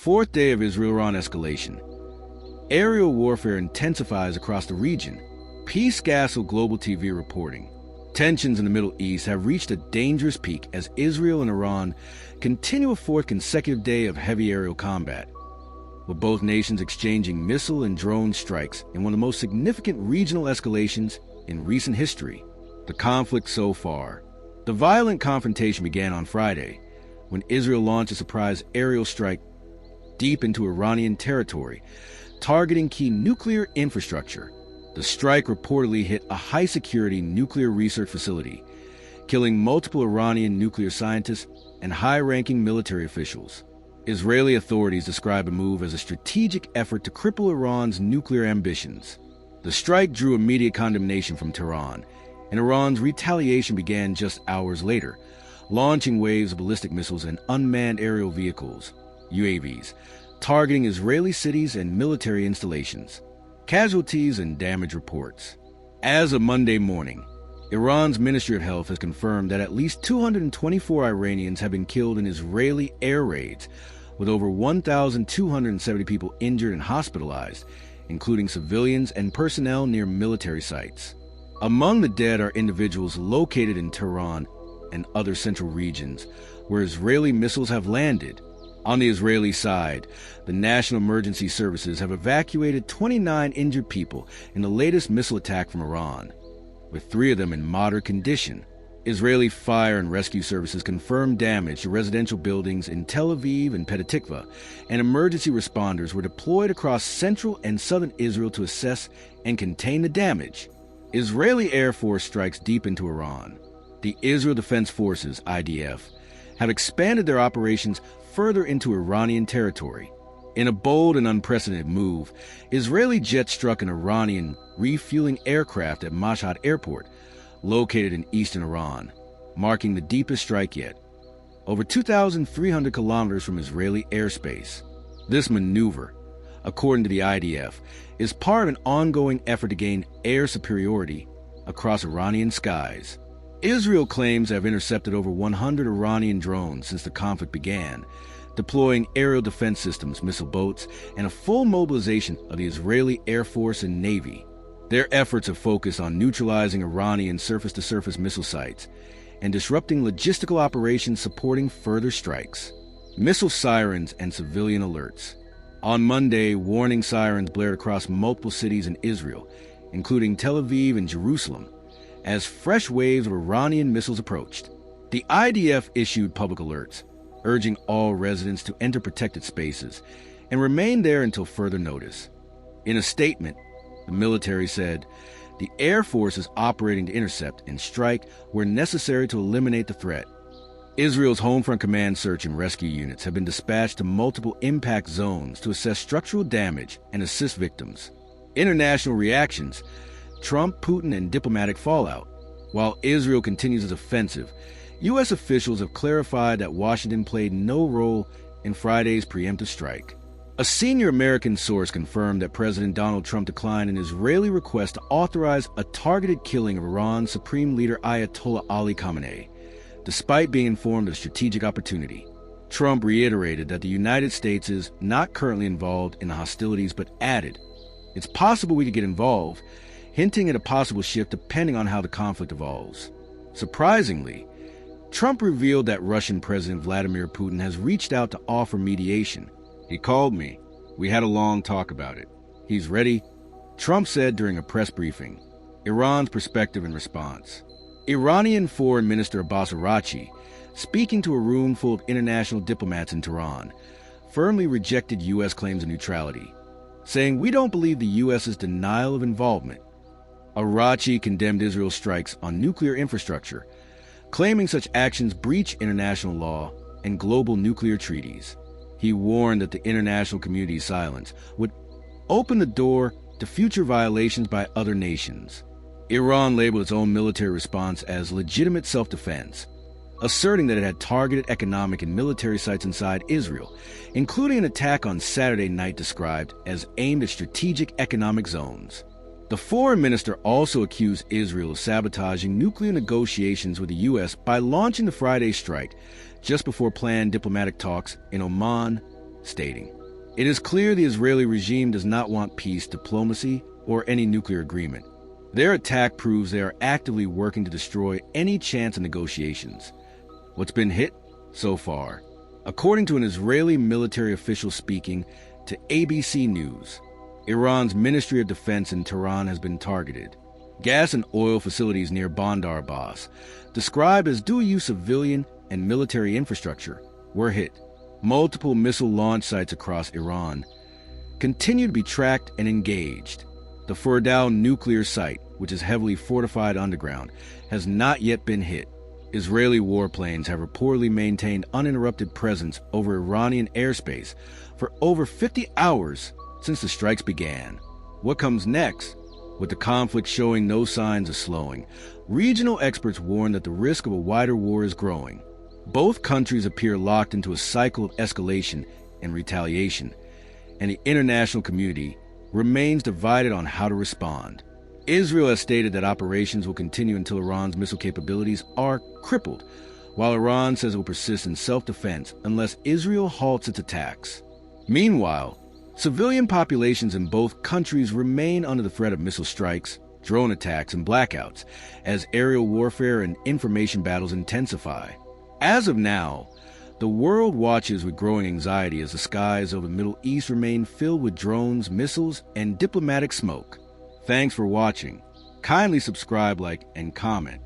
Fourth day of Israel-Iran escalation. Aerial warfare intensifies across the region. Peace Gassel Global TV reporting. Tensions in the Middle East have reached a dangerous peak as Israel and Iran continue a fourth consecutive day of heavy aerial combat, with both nations exchanging missile and drone strikes in one of the most significant regional escalations in recent history. The conflict so far. The violent confrontation began on Friday, when Israel launched a surprise aerial strike deep into Iranian territory, targeting key nuclear infrastructure. The strike reportedly hit a high-security nuclear research facility, killing multiple Iranian nuclear scientists and high-ranking military officials. Israeli authorities describe the move as a strategic effort to cripple Iran's nuclear ambitions. The strike drew immediate condemnation from Tehran, and Iran's retaliation began just hours later, launching waves of ballistic missiles and unmanned aerial vehicles, UAVs, targeting Israeli cities and military installations. Casualties and damage reports. As of Monday morning, Iran's Ministry of Health has confirmed that at least 224 Iranians have been killed in Israeli air raids, with over 1,270 people injured and hospitalized, including civilians and personnel near military sites. Among the dead are individuals located in Tehran and other central regions, where Israeli missiles have landed. On the Israeli side, the National Emergency Services have evacuated 29 injured people in the latest missile attack from Iran, with 3 of them in moderate condition. Israeli fire and rescue services confirmed damage to residential buildings in Tel Aviv and Petah Tikva, and emergency responders were deployed across central and southern Israel to assess and contain the damage. Israeli Air Force strikes deep into Iran. The Israel Defense Forces, IDF, have expanded their operations further into Iranian territory. In a bold and unprecedented move, Israeli jets struck an Iranian refueling aircraft at Mashhad Airport, located in eastern Iran, marking the deepest strike yet, over 2,300 kilometers from Israeli airspace. This maneuver, according to the IDF, is part of an ongoing effort to gain air superiority across Iranian skies. Israel claims to have intercepted over 100 Iranian drones since the conflict began, deploying aerial defense systems, missile boats, and a full mobilization of the Israeli Air Force and Navy. Their efforts have focused on neutralizing Iranian surface-to-surface missile sites and disrupting logistical operations supporting further strikes. Missile sirens and civilian alerts. On Monday, warning sirens blared across multiple cities in Israel, including Tel Aviv and Jerusalem, as fresh waves of Iranian missiles approached. The IDF issued public alerts, urging all residents to enter protected spaces and remain there until further notice. In a statement, the military said, the Air Force is operating to intercept and strike where necessary to eliminate the threat. Israel's Homefront Command search and rescue units have been dispatched to multiple impact zones to assess structural damage and assist victims. International reactions, Trump, Putin, and diplomatic fallout. While Israel continues its offensive, U.S. officials have clarified that Washington played no role in Friday's preemptive strike. A senior American source confirmed that President Donald Trump declined an Israeli request to authorize a targeted killing of Iran's Supreme Leader Ayatollah Ali Khamenei, despite being informed of strategic opportunity. Trump reiterated that the United States is not currently involved in the hostilities, but added, "It's possible we could get involved," hinting at a possible shift depending on how the conflict evolves. Surprisingly, Trump revealed that Russian President Vladimir Putin has reached out to offer mediation. "He called me. We had a long talk about it. He's ready," Trump said during a press briefing. Iran's perspective in response. Iranian Foreign Minister Abbas Araghchi, speaking to a room full of international diplomats in Tehran, firmly rejected U.S. claims of neutrality, saying, "We don't believe the U.S.'s denial of involvement." Araghchi condemned Israel's strikes on nuclear infrastructure, claiming such actions breach international law and global nuclear treaties. He warned that the international community's silence would open the door to future violations by other nations. Iran labeled its own military response as legitimate self-defense, asserting that it had targeted economic and military sites inside Israel, including an attack on Saturday night described as aimed at strategic economic zones. The foreign minister also accused Israel of sabotaging nuclear negotiations with the U.S. by launching the Friday strike just before planned diplomatic talks in Oman, stating, "It is clear the Israeli regime does not want peace, diplomacy, or any nuclear agreement. Their attack proves they are actively working to destroy any chance of negotiations. What's been hit so far?" According to an Israeli military official speaking to ABC News, Iran's Ministry of Defense in Tehran has been targeted. Gas and oil facilities near Bandar Abbas, described as dual-use civilian and military infrastructure, were hit. Multiple missile launch sites across Iran continue to be tracked and engaged. The Fordow nuclear site, which is heavily fortified underground, has not yet been hit. Israeli warplanes have reportedly maintained uninterrupted presence over Iranian airspace for over 50 hours since the strikes began. What comes next? With the conflict showing no signs of slowing, regional experts warn that the risk of a wider war is growing. Both countries appear locked into a cycle of escalation and retaliation, and the international community remains divided on how to respond. Israel has stated that operations will continue until Iran's missile capabilities are crippled, while Iran says it will persist in self-defense unless Israel halts its attacks. Meanwhile, civilian populations in both countries remain under the threat of missile strikes, drone attacks, and blackouts as aerial warfare and information battles intensify. As of now, the world watches with growing anxiety as the skies over the Middle East remain filled with drones, missiles, and diplomatic smoke. Thanks for watching. Kindly subscribe, like, and comment.